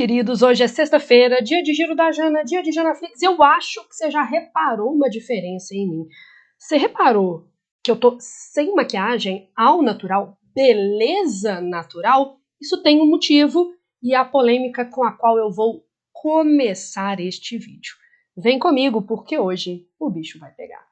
Queridos, hoje é sexta-feira, dia de Giro da Jana, dia de Janaflix. Eu acho que você já reparou uma diferença em mim. Você reparou que eu tô sem maquiagem ao natural, beleza natural? Isso tem um motivo e a polêmica com a qual eu vou começar este vídeo. Vem comigo porque hoje o bicho vai pegar.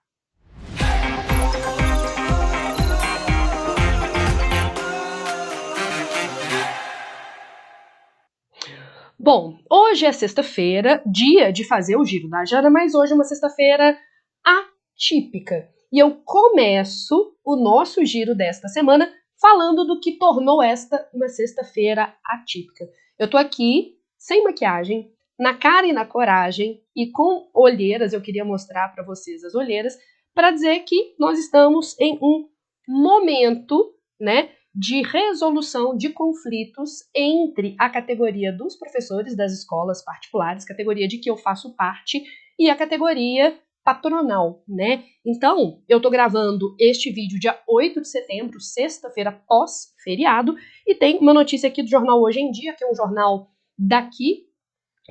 Bom, hoje é sexta-feira, dia de fazer o Giro da Jana, mas hoje é uma sexta-feira atípica. E eu começo o nosso giro desta semana falando do que tornou esta uma sexta-feira atípica. Eu tô aqui sem maquiagem, na cara e na coragem, e com olheiras, eu queria mostrar para vocês as olheiras, para dizer que nós estamos em um momento, né, de resolução de conflitos entre a categoria dos professores das escolas particulares, categoria de que eu faço parte, e a categoria patronal, né? Então, eu tô gravando este vídeo dia 8 de setembro, sexta-feira pós-feriado, e tem uma notícia aqui do jornal Hoje em Dia, que é um jornal daqui,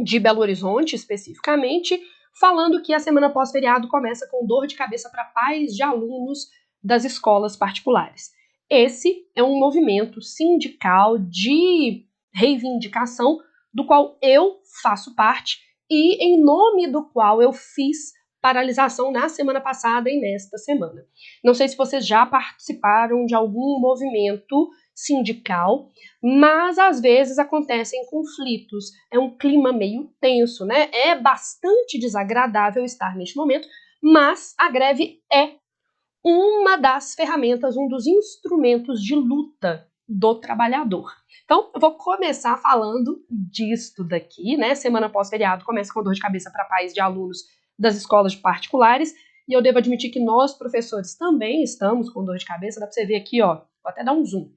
de Belo Horizonte especificamente, falando que a semana pós-feriado começa com dor de cabeça para pais de alunos das escolas particulares. Esse é um movimento sindical de reivindicação do qual eu faço parte e em nome do qual eu fiz paralisação na semana passada e nesta semana. Não sei se vocês já participaram de algum movimento sindical, mas às vezes acontecem conflitos. É um clima meio tenso, né? É bastante desagradável estar neste momento, mas a greve é uma das ferramentas, um dos instrumentos de luta do trabalhador. Então, eu vou começar falando disto daqui, né? Semana pós-feriado começa com dor de cabeça para pais de alunos das escolas particulares, e eu devo admitir que nós, professores, também estamos com dor de cabeça. Dá para você ver aqui, ó, vou até dar um zoom.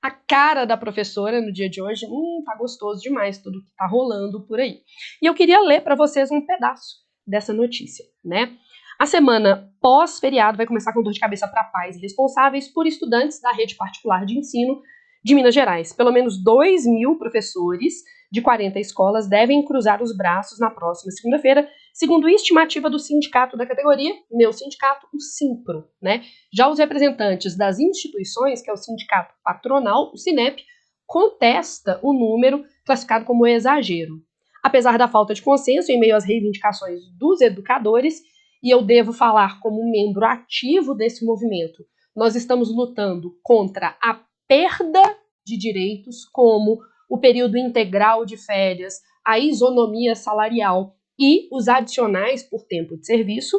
A cara da professora no dia de hoje, tá gostoso demais tudo que tá rolando por aí. E eu queria ler para vocês um pedaço dessa notícia, né? A semana pós-feriado vai começar com dor de cabeça para pais responsáveis por estudantes da rede particular de ensino de Minas Gerais. Pelo menos 2.000 professores de 40 escolas devem cruzar os braços na próxima segunda-feira, segundo estimativa do sindicato da categoria, meu sindicato, o Simpro, né? Já os representantes das instituições, que é o sindicato patronal, o Sinep, contesta o número classificado como exagero. Apesar da falta de consenso em meio às reivindicações dos educadores, e eu devo falar como membro ativo desse movimento, nós estamos lutando contra a perda de direitos, como o período integral de férias, a isonomia salarial e os adicionais por tempo de serviço,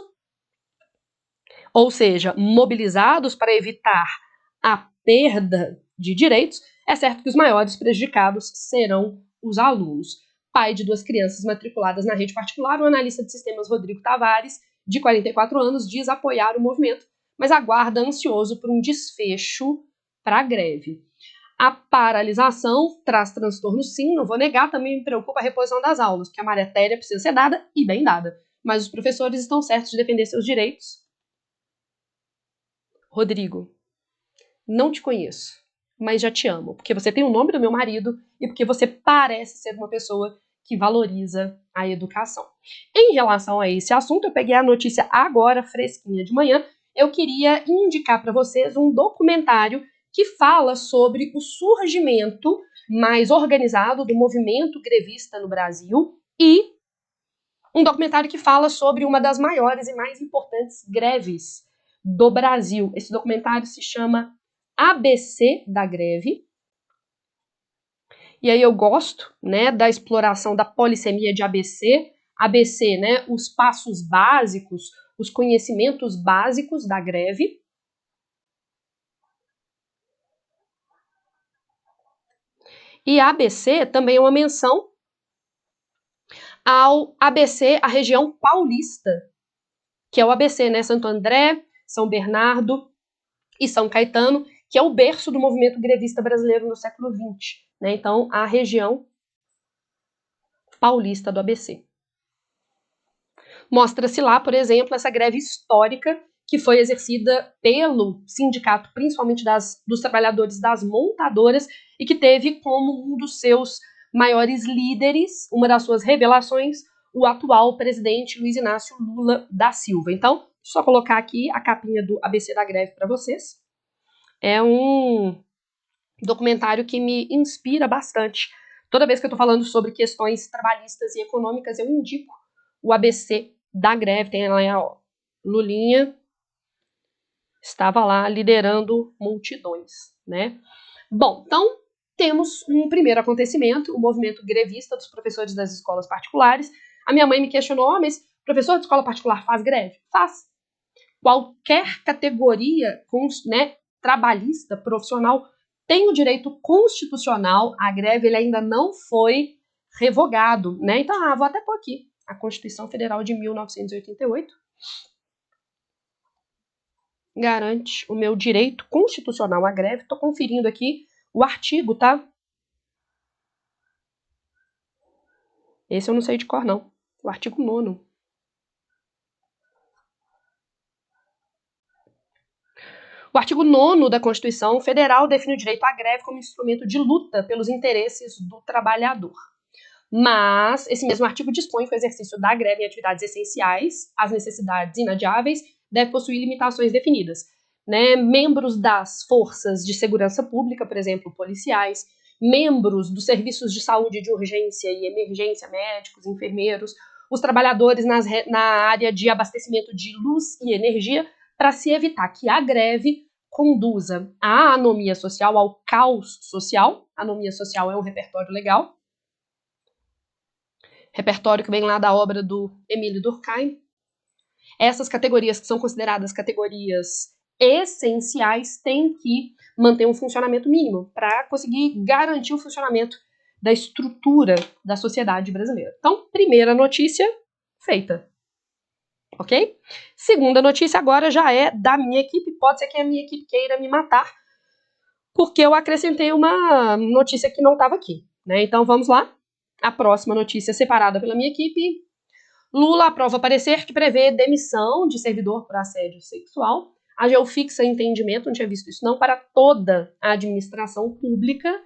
ou seja, mobilizados para evitar a perda de direitos. É certo que os maiores prejudicados serão os alunos. Pai de 2 crianças matriculadas na rede particular, o analista de sistemas Rodrigo Tavares, de 44 anos, diz apoiar o movimento, mas aguarda ansioso por um desfecho para a greve. A paralisação traz transtorno, sim, não vou negar, também me preocupa a reposição das aulas, porque a matéria precisa ser dada e bem dada. Mas os professores estão certos de defender seus direitos. Rodrigo, não te conheço, mas já te amo, porque você tem o nome do meu marido e porque você parece ser uma pessoa que valoriza a educação. Em relação a esse assunto, eu peguei a notícia agora, fresquinha de manhã. Eu queria indicar para vocês um documentário que fala sobre o surgimento mais organizado do movimento grevista no Brasil e um documentário que fala sobre uma das maiores e mais importantes greves do Brasil. Esse documentário se chama ABC da Greve. E aí eu gosto, né, da exploração da polissemia de ABC. ABC, né, os passos básicos, os conhecimentos básicos da greve. E ABC também é uma menção ao ABC, a região paulista, que é o ABC, né, Santo André, São Bernardo e São Caetano, que é o berço do movimento grevista brasileiro no século XX. Né? Então, a região paulista do ABC. Mostra-se lá, por exemplo, essa greve histórica que foi exercida pelo sindicato, principalmente dos trabalhadores das montadoras, e que teve como um dos seus maiores líderes, uma das suas revelações, o atual presidente Luiz Inácio Lula da Silva. Então, só colocar aqui a capinha do ABC da Greve para vocês. É um documentário que me inspira bastante. Toda vez que eu estou falando sobre questões trabalhistas e econômicas, eu indico o ABC da Greve. Tem lá, ó, Lulinha estava lá liderando multidões, né? Bom, então temos um primeiro acontecimento, o movimento grevista dos professores das escolas particulares. A minha mãe me questionou, mas professor de escola particular faz greve? Faz. Qualquer categoria, né, trabalhista, profissional, tem o direito constitucional, a greve ele ainda não foi revogado, né? Então, vou até pôr aqui, a Constituição Federal de 1988 garante o meu direito constitucional à greve. Estou conferindo aqui o artigo, tá? Esse eu não sei de cor, não. O artigo 9º. O artigo 9º da Constituição Federal define o direito à greve como instrumento de luta pelos interesses do trabalhador. Mas esse mesmo artigo dispõe que o exercício da greve em atividades essenciais, às necessidades inadiáveis, deve possuir limitações definidas. Né? Membros das forças de segurança pública, por exemplo, policiais, membros dos serviços de saúde de urgência e emergência, médicos, enfermeiros, os trabalhadores na área de abastecimento de luz e energia, para se evitar que a greve conduza à anomia social, ao caos social. Anomia social é um repertório legal, repertório que vem lá da obra do Emílio Durkheim. Essas categorias que são consideradas categorias essenciais têm que manter um funcionamento mínimo para conseguir garantir o funcionamento da estrutura da sociedade brasileira. Então, primeira notícia feita. Ok? Segunda notícia agora já é da minha equipe. Pode ser que a minha equipe queira me matar, porque eu acrescentei uma notícia que não estava aqui. Né? Então, vamos lá. A próxima notícia separada pela minha equipe. Lula aprova parecer que prevê demissão de servidor por assédio sexual. A AGU fixa entendimento, não tinha visto isso não, para toda a administração pública.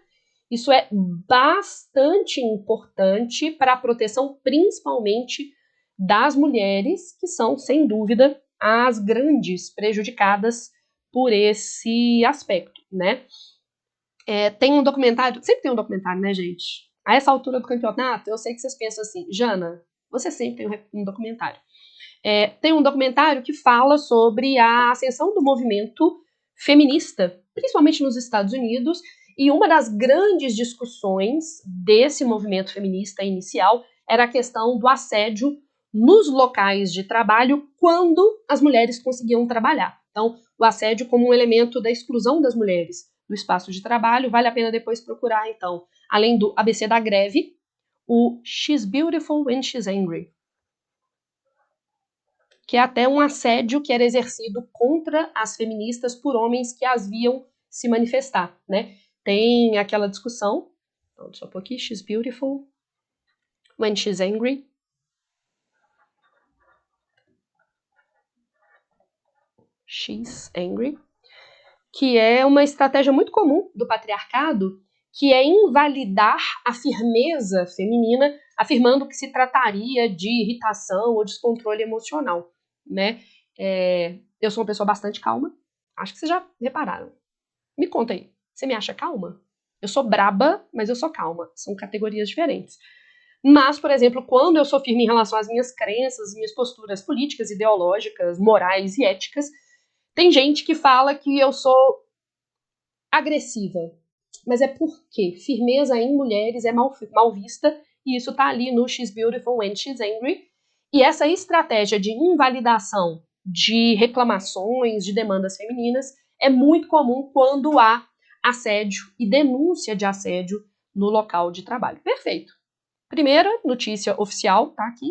Isso é bastante importante para a proteção, principalmente, das mulheres, que são, sem dúvida, as grandes prejudicadas por esse aspecto, né? Tem um documentário, sempre tem um documentário, né, gente? A essa altura do campeonato, eu sei que vocês pensam assim, Jana, você sempre tem um documentário. Tem um documentário que fala sobre a ascensão do movimento feminista, principalmente nos Estados Unidos, e uma das grandes discussões desse movimento feminista inicial era a questão do assédio nos locais de trabalho quando as mulheres conseguiam trabalhar. Então, o assédio como um elemento da exclusão das mulheres do espaço de trabalho, vale a pena depois procurar, então, além do ABC da greve, o She's Beautiful When She's Angry, que é até um assédio que era exercido contra as feministas por homens que as viam se manifestar, né? Tem aquela discussão, então, só um pouquinho, She's Beautiful When She's Angry. She's Angry, que é uma estratégia muito comum do patriarcado, que é invalidar a firmeza feminina, afirmando que se trataria de irritação ou descontrole emocional, né? Eu sou uma pessoa bastante calma, acho que vocês já repararam. Me conta aí, você me acha calma? Eu sou braba, mas eu sou calma, são categorias diferentes. Mas, por exemplo, quando eu sou firme em relação às minhas crenças, minhas posturas políticas, ideológicas, morais e éticas, tem gente que fala que eu sou agressiva, mas é porque firmeza em mulheres é mal vista, e isso tá ali no She's Beautiful When She's Angry, e essa estratégia de invalidação de reclamações, de demandas femininas, é muito comum quando há assédio e denúncia de assédio no local de trabalho. Perfeito. Primeira notícia oficial, tá aqui.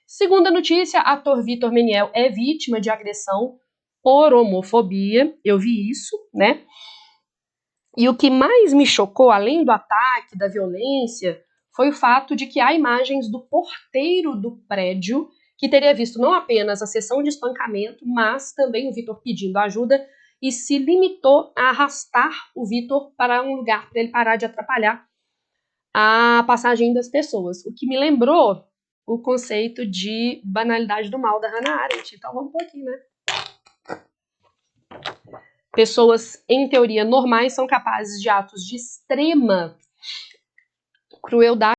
Segunda notícia, ator Vitor Meniel é vítima de agressão por homofobia. Eu vi isso, né? E o que mais me chocou, além do ataque, da violência, foi o fato de que há imagens do porteiro do prédio que teria visto não apenas a sessão de espancamento, mas também o Vitor pedindo ajuda e se limitou a arrastar o Vitor para um lugar para ele parar de atrapalhar a passagem das pessoas, o que me lembrou o conceito de banalidade do mal da Hannah Arendt. Então vamos por aqui, né? Pessoas, em teoria, normais são capazes de atos de extrema crueldade.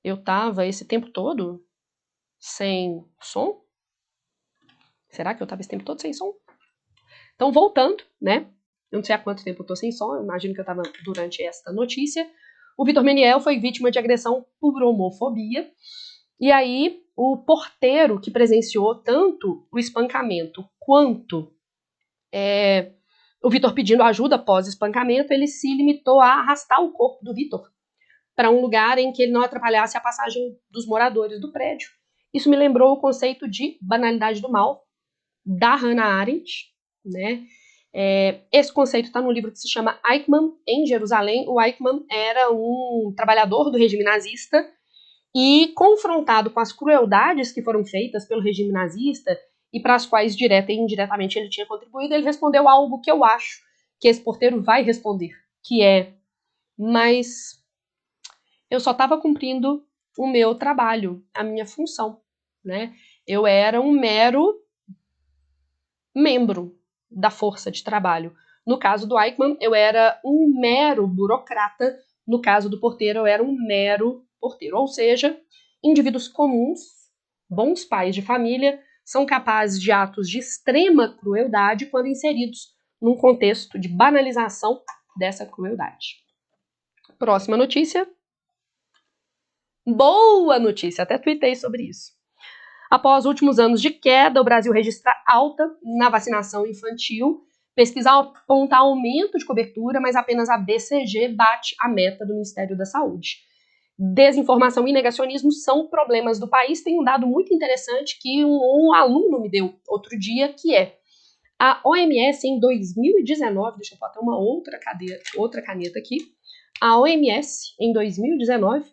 Eu tava esse tempo todo sem som? Será que eu tava esse tempo todo sem som? Então, voltando, né? Eu não sei há quanto tempo eu tô sem som, eu imagino que eu tava durante esta notícia. O Vitor Meniel foi vítima de agressão por homofobia. E aí, o porteiro que presenciou tanto o espancamento quanto o Vitor pedindo ajuda após o espancamento, ele se limitou a arrastar o corpo do Vitor para um lugar em que ele não atrapalhasse a passagem dos moradores do prédio. Isso me lembrou o conceito de banalidade do mal, da Hannah Arendt, né? Esse conceito está no livro que se chama Eichmann em Jerusalém. O Eichmann era um trabalhador do regime nazista e, confrontado com as crueldades que foram feitas pelo regime nazista e para as quais direta e indiretamente ele tinha contribuído, ele respondeu algo que eu acho que esse porteiro vai responder, que é: mas eu só estava cumprindo o meu trabalho, a minha função, né? Eu era um mero membro da força de trabalho. No caso do Eichmann, eu era um mero burocrata. No caso do porteiro, eu era um mero porteiro. Ou seja, indivíduos comuns, bons pais de família, são capazes de atos de extrema crueldade quando inseridos num contexto de banalização dessa crueldade. Próxima notícia. Boa notícia, até tuitei sobre isso. Após últimos anos de queda, o Brasil registra alta na vacinação infantil. Pesquisa aponta aumento de cobertura, mas apenas a BCG bate a meta do Ministério da Saúde. Desinformação e negacionismo são problemas do país. Tem um dado muito interessante que um aluno me deu outro dia, que é a OMS em 2019, deixa eu botar uma outra caneta aqui, a OMS em 2019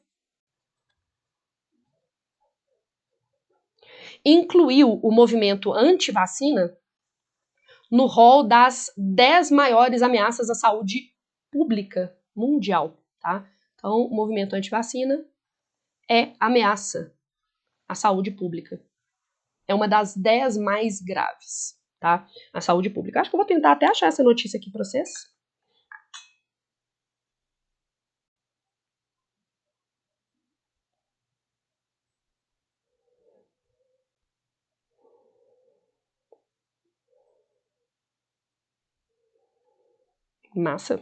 incluiu o movimento anti-vacina no rol das 10 maiores ameaças à saúde pública mundial, tá? Então, o movimento anti-vacina é ameaça à saúde pública. É uma das 10 mais graves, tá? A saúde pública. Acho que eu vou tentar até achar essa notícia aqui para vocês. Massa.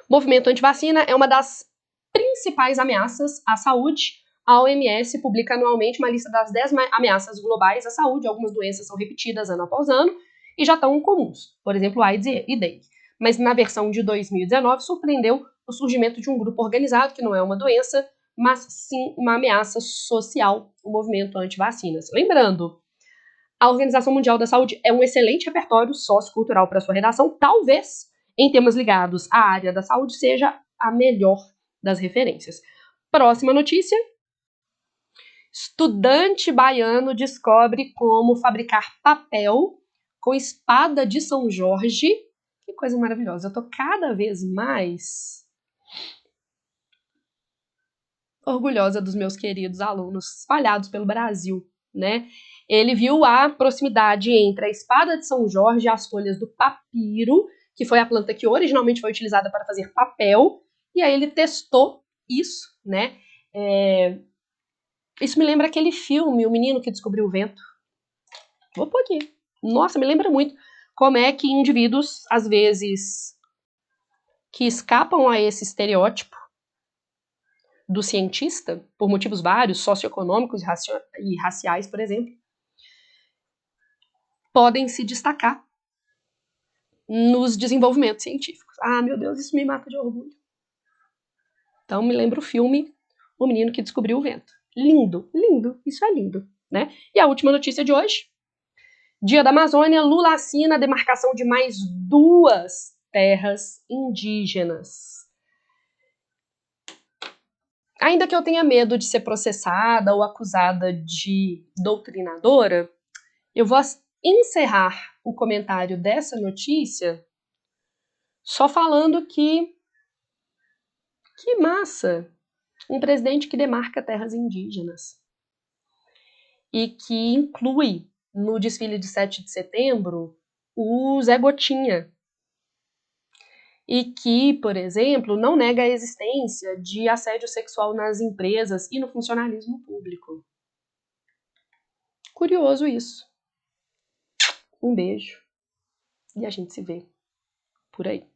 O movimento anti-vacina é uma das principais ameaças à saúde. A OMS publica anualmente uma lista das 10 ameaças globais à saúde. Algumas doenças são repetidas ano após ano e já estão comuns, por exemplo, AIDS e dengue. Mas na versão de 2019 surpreendeu o surgimento de um grupo organizado, que não é uma doença, mas sim uma ameaça social, o movimento anti-vacinas. Lembrando, a Organização Mundial da Saúde é um excelente repertório sociocultural para sua redação, talvez em temas ligados à área da saúde seja a melhor das referências. Próxima notícia. Estudante baiano descobre como fabricar papel com espada de São Jorge. Que coisa maravilhosa. Eu tô cada vez mais orgulhosa dos meus queridos alunos espalhados pelo Brasil, né? Ele viu a proximidade entre a espada de São Jorge e as folhas do papiro, que foi a planta que originalmente foi utilizada para fazer papel, e aí ele testou isso, né? Isso me lembra aquele filme, O Menino que Descobriu o Vento. Vou pôr aqui. Nossa, me lembra muito como é que indivíduos, às vezes, que escapam a esse estereótipo do cientista, por motivos vários, socioeconômicos e raciais, por exemplo, podem se destacar nos desenvolvimentos científicos. Ah, meu Deus, isso me mata de orgulho. Então me lembra o filme O Menino que Descobriu o Vento. Lindo, lindo, isso é lindo, né? E a última notícia de hoje. Dia da Amazônia, Lula assina a demarcação de mais 2 terras indígenas. Ainda que eu tenha medo de ser processada ou acusada de doutrinadora, eu vou encerrar o comentário dessa notícia só falando que massa, um presidente que demarca terras indígenas e que inclui no desfile de 7 de setembro o Zé Gotinha e que, por exemplo, não nega a existência de assédio sexual nas empresas e no funcionalismo público. Curioso isso. Um beijo e a gente se vê por aí.